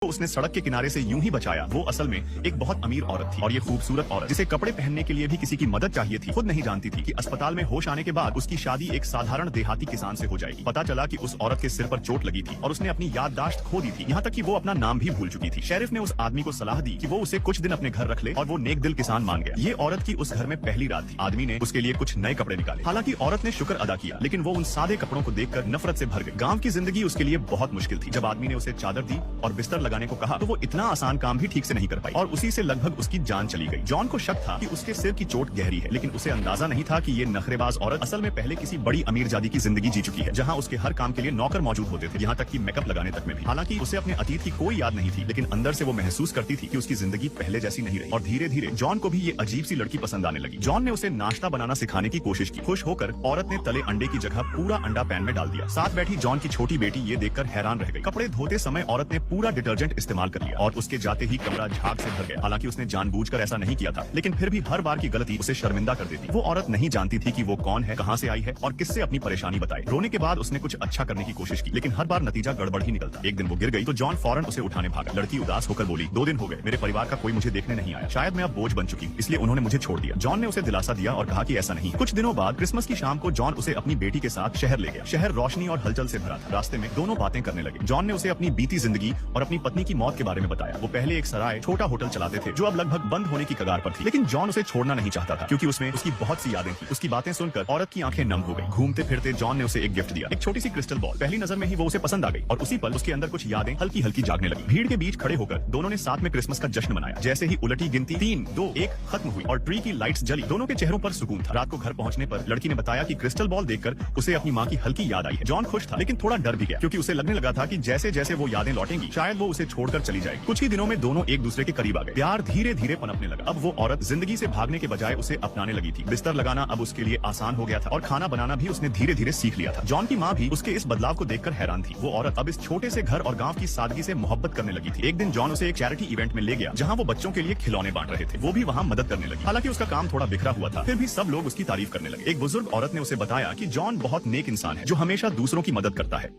जिसको उसने सड़क के किनारे से यूं ही बचाया वो असल में एक बहुत अमीर औरत थी। और ये खूबसूरत औरत जिसे कपड़े पहनने के लिए भी किसी की मदद चाहिए थी, खुद नहीं जानती थी कि अस्पताल में होश आने के बाद उसकी शादी एक साधारण देहाती किसान से हो जाएगी। पता चला कि उस औरत के सिर पर चोट लगी थी और उसने अपनी याददाश्त खो दी थी, यहाँ तक कि वो अपना नाम भी भूल चुकी थी। शेरिफ ने उस आदमी को सलाह दी कि वो उसे कुछ दिन अपने घर रख ले और वो नेक दिल किसान मान गया। ये औरत की उस घर में पहली रात थी। आदमी ने उसके लिए कुछ नए कपड़े निकाले। हालांकि औरत ने शुक्र अदा किया, लेकिन वो उन सादे कपड़ों को देखकर नफरत से भर गई। गांव की जिंदगी उसके लिए बहुत मुश्किल थी। जब आदमी ने उसे चादर दी और बिस्तर लगाने को कहा तो वो इतना आसान काम भी ठीक से नहीं कर पाई और उसी से लगभग उसकी जान चली गई। जॉन को शक था कि उसके सिर की चोट गहरी है, लेकिन उसे अंदाजा नहीं था कि ये नखरेबाज औरत असल में पहले किसी बड़ी अमीरजादी की जिंदगी जी चुकी है, जहां उसके हर काम के लिए नौकर मौजूद होते थे, यहाँ तक कि मेकअप लगाने तक में भी। हालांकि उसे अपने अतीत की कोई याद नहीं थी, लेकिन अंदर से वो महसूस करती थी कि उसकी जिंदगी पहले जैसी नहीं रही। और धीरे धीरे जॉन को भी ये अजीब सी लड़की पसंद आने लगी। जॉन ने उसे नाश्ता बनाना सिखाने की कोशिश की। खुश होकर औरत ने तले अंडे की जगह पूरा अंडा पैन में डाल दिया। साथ बैठी जॉन की छोटी बेटी ये देखकर हैरान रह गई। कपड़े धोते समय औरत ने पूरा डिटर्जेंट इस्तेमाल कर लिया और उसके जाते ही कमरा झाग से भर गया। हालांकि उसने जानबूझकर ऐसा नहीं किया था, लेकिन फिर भी हर बार की गलती उसे शर्मिंदा कर देती। वो औरत नहीं जानती थी कि वो कौन है, कहां से आई है और किससे अपनी परेशानी बताए। रोने के बाद उसने कुछ अच्छा करने की कोशिश की, लेकिन हर बार नतीजा गड़बड़ ही निकलता। एक दिन वो गिर गई तो जॉन फौरन उसे उठाने भागा। लड़की उदास होकर बोली, 2 दिन हो गए, मेरे परिवार का कोई मुझे देखने नहीं आया। शायद मैं अब बोझ बन चुकी हूँ, इसलिए उन्होंने मुझे छोड़ दिया। जॉन ने उसे दिलासा दिया और कहा कि ऐसा नहीं। कुछ दिनों बाद क्रिसमस की शाम को जॉन उसे अपनी बेटी के साथ शहर ले गया। शहर रोशनी और हलचल से भरा था। रास्ते में दोनों बातें करने लगे। जॉन ने उसे अपनी बीती जिंदगी और अपनी पत्नी की मौत के बारे में बताया। वो पहले एक सराय छोटा होटल चलाते थे जो अब लगभग बंद होने की कगार पर थी, लेकिन जॉन उसे छोड़ना नहीं चाहता था क्योंकि उसमें उसकी बहुत सी यादें थी। उसकी बातें सुनकर औरत की आंखें नम हो गई। घूमते फिरते जॉन ने उसे एक गिफ्ट दिया, एक छोटी सी क्रिस्टल बॉल। पहली नजर में ही वो उसे पसंद आ गई और उसी पल उसके अंदर कुछ यादें हल्की हल्की जागने लगी। भीड़ के बीच खड़े होकर दोनों ने साथ में क्रिसमस का जश्न मनाया। जैसे ही उलटी गिनती 3, 2, 1 खत्म हुई और ट्री की लाइट्स जली, दोनों के चेहरों पर सुकून था। रात को घर पहुंचने पर लड़की ने बताया कि क्रिस्टल बॉल देखकर उसे अपनी माँ की हल्की याद आई है। जॉन खुश था, लेकिन थोड़ा डर भी गया क्योंकि उसे लगने लगा था कि जैसे जैसे वो यादें लौटेंगी शायद वो उसे छोड़कर चली जाएगी। कुछ ही दिनों में दोनों एक दूसरे के करीब आ गए। प्यार धीरे धीरे पनपने लगा। अब वो औरत जिंदगी से भागने के बजाय उसे अपनाने लगी थी। बिस्तर लगाना अब उसके लिए आसान हो गया था और खाना बनाना भी उसने धीरे धीरे सीख लिया था। जॉन की माँ भी उसके इस बदलाव को देखकर हैरान थी। वो औरत अब इस छोटे से घर और गांव की सादगी से मोहब्बत करने लगी थी। एक दिन जॉन उसे एक चैरिटी इवेंट में ले गया जहां वो बच्चों के लिए खिलौने बांट रहे थे। वो भी वहां मदद करने लगी। हालांकि उसका काम थोड़ा बिखरा हुआ था, फिर भी सब लोग उसकी तारीफ करने लगे। एक बुजुर्ग औरत ने उसे बताया कि जॉन बहुत नेक इंसान है जो हमेशा दूसरों की मदद करता है।